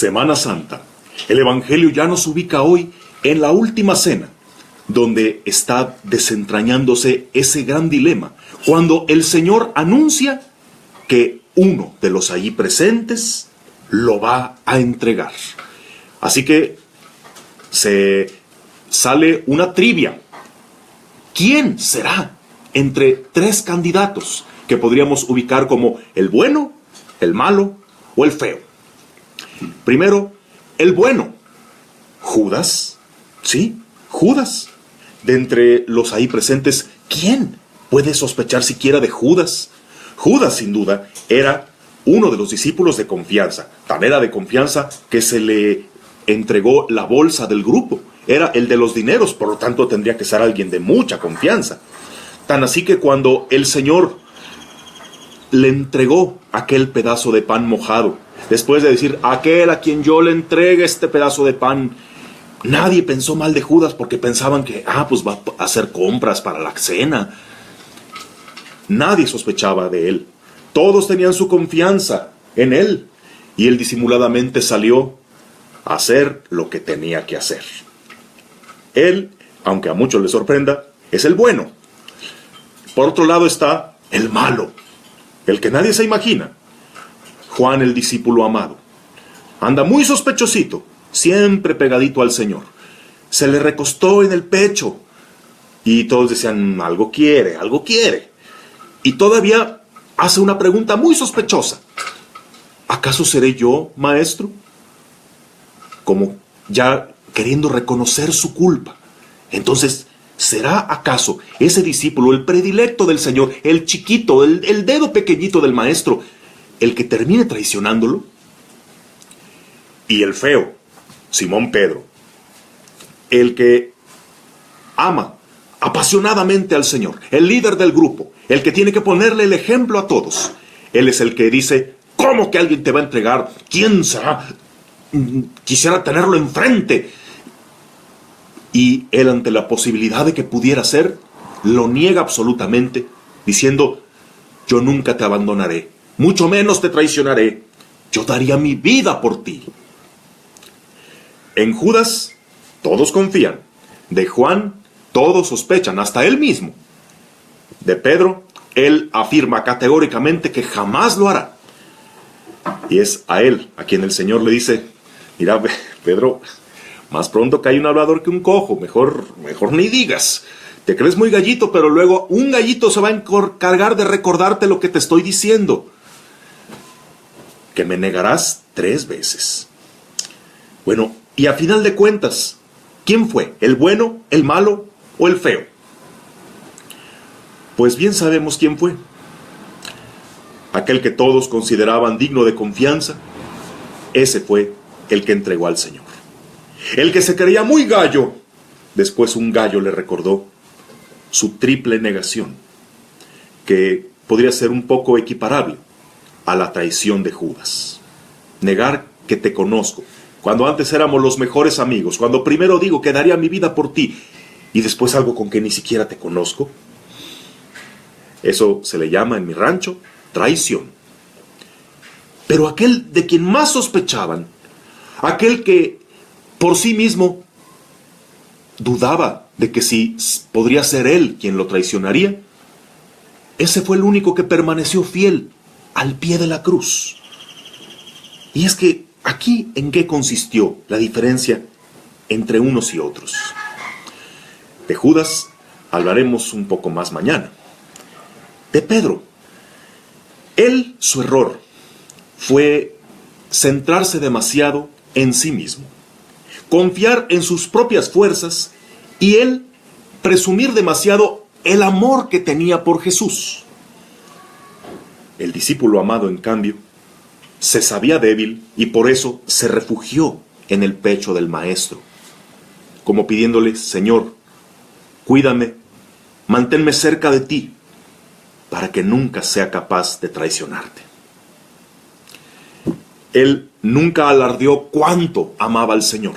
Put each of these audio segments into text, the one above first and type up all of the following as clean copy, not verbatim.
Semana Santa. El Evangelio ya nos ubica hoy en la última cena, donde está desentrañándose ese gran dilema, cuando el Señor anuncia que uno de los allí presentes lo va a entregar. Así que se sale una trivia. ¿Quién será entre tres candidatos que podríamos ubicar como el bueno, el malo o el feo? Primero, el bueno. Judas. Sí, Judas. De entre los ahí presentes, ¿quién puede sospechar siquiera de Judas? Judas, sin duda, era uno de los discípulos de confianza. Tan era de confianza que se le entregó la bolsa del grupo. Era el de los dineros, por lo tanto tendría que ser alguien de mucha confianza. Tan así que cuando el Señor le entregó aquel pedazo de pan mojado, después de decir, aquel a quien yo le entregue este pedazo de pan, nadie pensó mal de Judas porque pensaban que, pues va a hacer compras para la cena. Nadie sospechaba de él. Todos tenían su confianza en él. Y él disimuladamente salió a hacer lo que tenía que hacer. Él, aunque a muchos les sorprenda, es el bueno. Por otro lado está el malo, el que nadie se imagina. Juan, el discípulo amado. Anda muy sospechosito, siempre pegadito al Señor. Se le recostó en el pecho. Y todos decían, algo quiere, algo quiere. Y todavía hace una pregunta muy sospechosa. ¿Acaso seré yo, maestro? Como ya queriendo reconocer su culpa. Entonces, ¿será acaso ese discípulo, el predilecto del Señor, el chiquito, el dedo pequeñito del maestro, el que termine traicionándolo? Y el feo, Simón Pedro, el que ama apasionadamente al Señor, el líder del grupo, el que tiene que ponerle el ejemplo a todos. Él es el que dice, ¿cómo que alguien te va a entregar? ¿Quién será? Quisiera tenerlo enfrente. Y él, ante la posibilidad de que pudiera ser, lo niega absolutamente, diciendo, yo nunca te abandonaré, mucho menos te traicionaré, yo daría mi vida por ti. En Judas, todos confían. De Juan, todos sospechan, hasta él mismo. De Pedro, él afirma categóricamente que jamás lo hará. Y es a él a quien el Señor le dice, mira, Pedro, más pronto cae un hablador que un cojo, mejor ni digas. Te crees muy gallito, pero luego un gallito se va a encargar de recordarte lo que te estoy diciendo. Que me negarás 3 veces. Bueno, y a final de cuentas, ¿quién fue? ¿El bueno, el malo o el feo? Pues bien sabemos quién fue. Aquel que todos consideraban digno de confianza, ese fue el que entregó al Señor. El que se creía muy gallo, después un gallo le recordó su triple negación, que podría ser un poco equiparable a la traición de Judas. Negar que te conozco, cuando antes éramos los mejores amigos, cuando primero digo que daría mi vida por ti, y después algo con que ni siquiera te conozco. Eso se le llama en mi rancho traición. Pero aquel de quien más sospechaban, aquel que por sí mismo dudaba de que si podría ser él quien lo traicionaría, ese fue el único que permaneció fiel al pie de la cruz. Y es que aquí, ¿en qué consistió la diferencia entre unos y otros? De Judas hablaremos un poco más mañana. De Pedro, su error fue centrarse demasiado en sí mismo, confiar en sus propias fuerzas y él presumir demasiado el amor que tenía por Jesús. El discípulo amado, en cambio, se sabía débil y por eso se refugió en el pecho del Maestro, como pidiéndole, Señor, cuídame, manténme cerca de ti, para que nunca sea capaz de traicionarte. Él nunca alardeó cuánto amaba al Señor.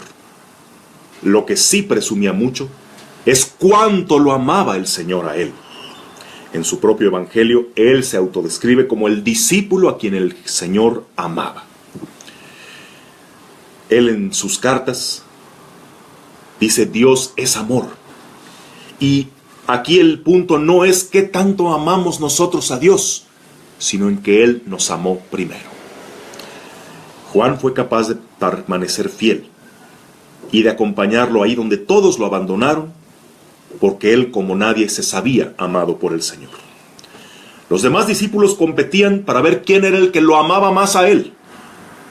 Lo que sí presumía mucho es cuánto lo amaba el Señor a él. En su propio evangelio, él se autodescribe como el discípulo a quien el Señor amaba. Él en sus cartas dice: Dios es amor. Y aquí el punto no es qué tanto amamos nosotros a Dios, sino en que Él nos amó primero. Juan fue capaz de permanecer fiel y de acompañarlo ahí donde todos lo abandonaron, porque él, como nadie, se sabía amado por el Señor. Los demás discípulos competían para ver quién era el que lo amaba más a él,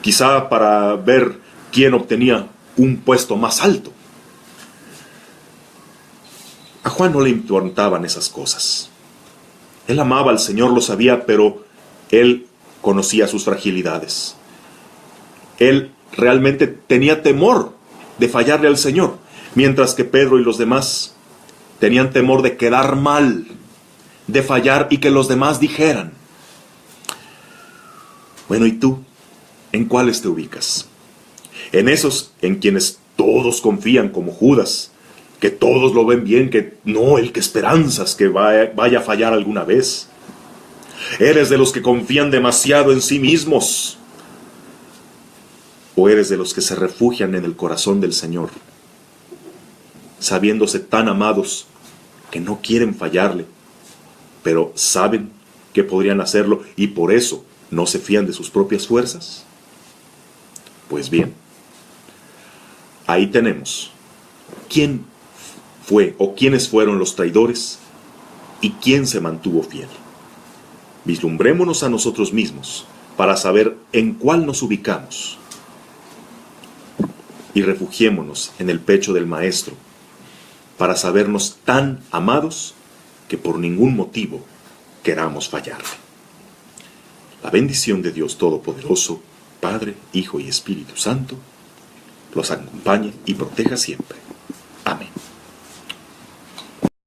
quizá para ver quién obtenía un puesto más alto. A Juan no le importaban esas cosas. Él amaba al Señor, lo sabía, pero él conocía sus fragilidades. Él realmente tenía temor de fallarle al Señor, mientras que Pedro y los demás tenían temor de quedar mal, de fallar y que los demás dijeran. Bueno, ¿y tú? ¿En cuáles te ubicas? ¿En esos en quienes todos confían, como Judas, que todos lo ven bien, que no, el que esperanzas que vaya a fallar alguna vez? ¿Eres de los que confían demasiado en sí mismos? ¿O eres de los que se refugian en el corazón del Señor, sabiéndose tan amados que no quieren fallarle, pero saben que podrían hacerlo y por eso no se fían de sus propias fuerzas? Pues bien, ahí tenemos quién fue o quiénes fueron los traidores y quién se mantuvo fiel. Vislumbrémonos a nosotros mismos para saber en cuál nos ubicamos y refugiémonos en el pecho del Maestro para sabernos tan amados que por ningún motivo queramos fallarle. La bendición de Dios Todopoderoso, Padre, Hijo y Espíritu Santo, los acompañe y proteja siempre.